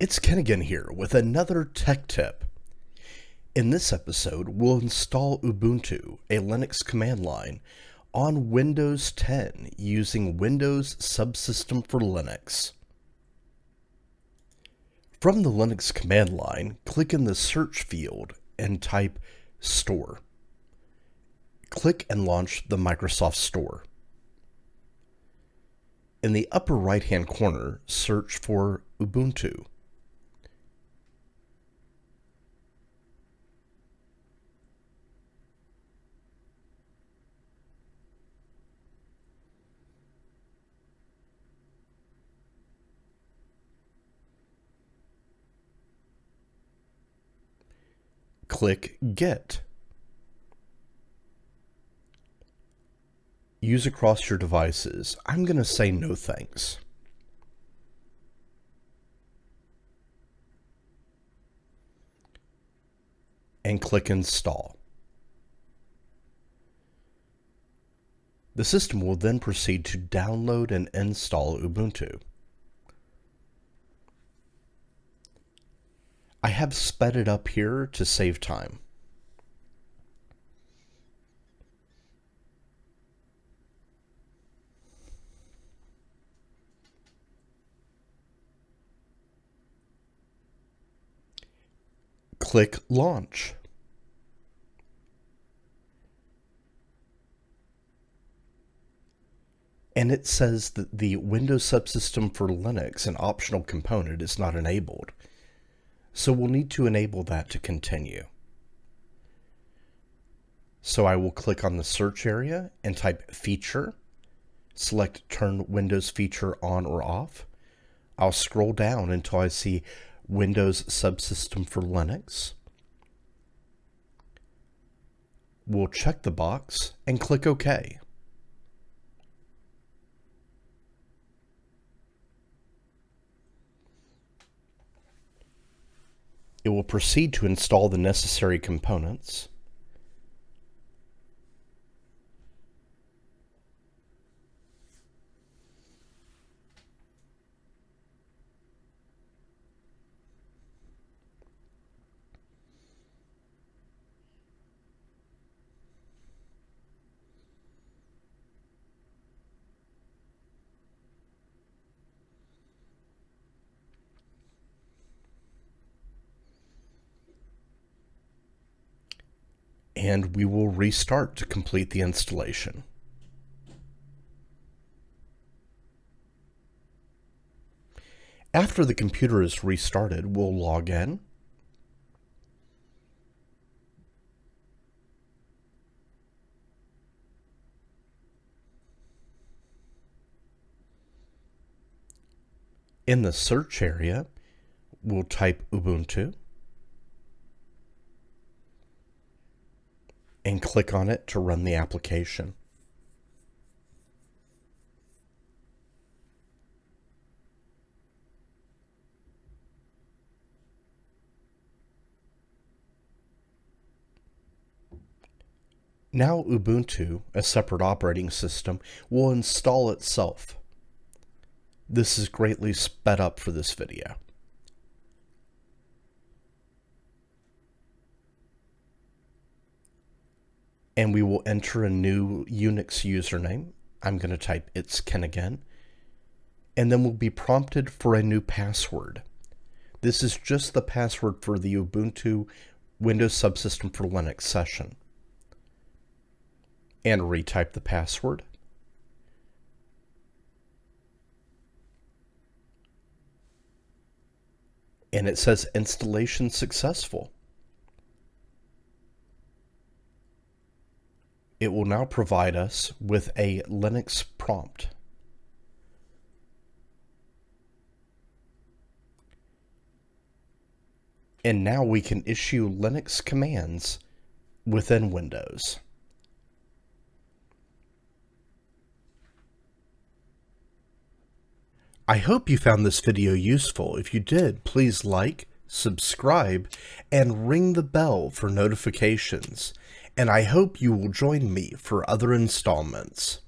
It's Ken again here with another tech tip. In this episode, we'll install Ubuntu, a Linux command line, on Windows 10 using Windows Subsystem for Linux. From the Linux command line, click in the search field and type Store. Click and launch the Microsoft Store. In the upper right-hand corner, search for Ubuntu. Click Get. Use across your devices. I'm going to say no thanks. And click Install. The system will then proceed to download and install Ubuntu. I have sped it up here to save time. Click Launch. And it says that the Windows Subsystem for Linux, an optional component, is not enabled. So we'll need to enable that to continue. So I will click on the search area and type Feature, select Turn Windows Feature on or off. I'll scroll down until I see Windows Subsystem for Linux. We'll check the box and click OK. It will proceed to install the necessary components. And we will restart to complete the installation. After the computer is restarted, we'll log in. In the search area, we'll type Ubuntu. And click on it to run the application. Now Ubuntu, a separate operating system, will install itself. This is greatly sped up for this video. And we will enter a new Unix username. I'm going to type itskenagain. And then we'll be prompted for a new password. This is just the password for the Ubuntu Windows Subsystem for Linux session. And retype the password. And it says installation successful. It will now provide us with a Linux prompt. And now we can issue Linux commands within Windows. I hope you found this video useful. If you did, please like, subscribe, and ring the bell for notifications. And I hope you will join me for other installments.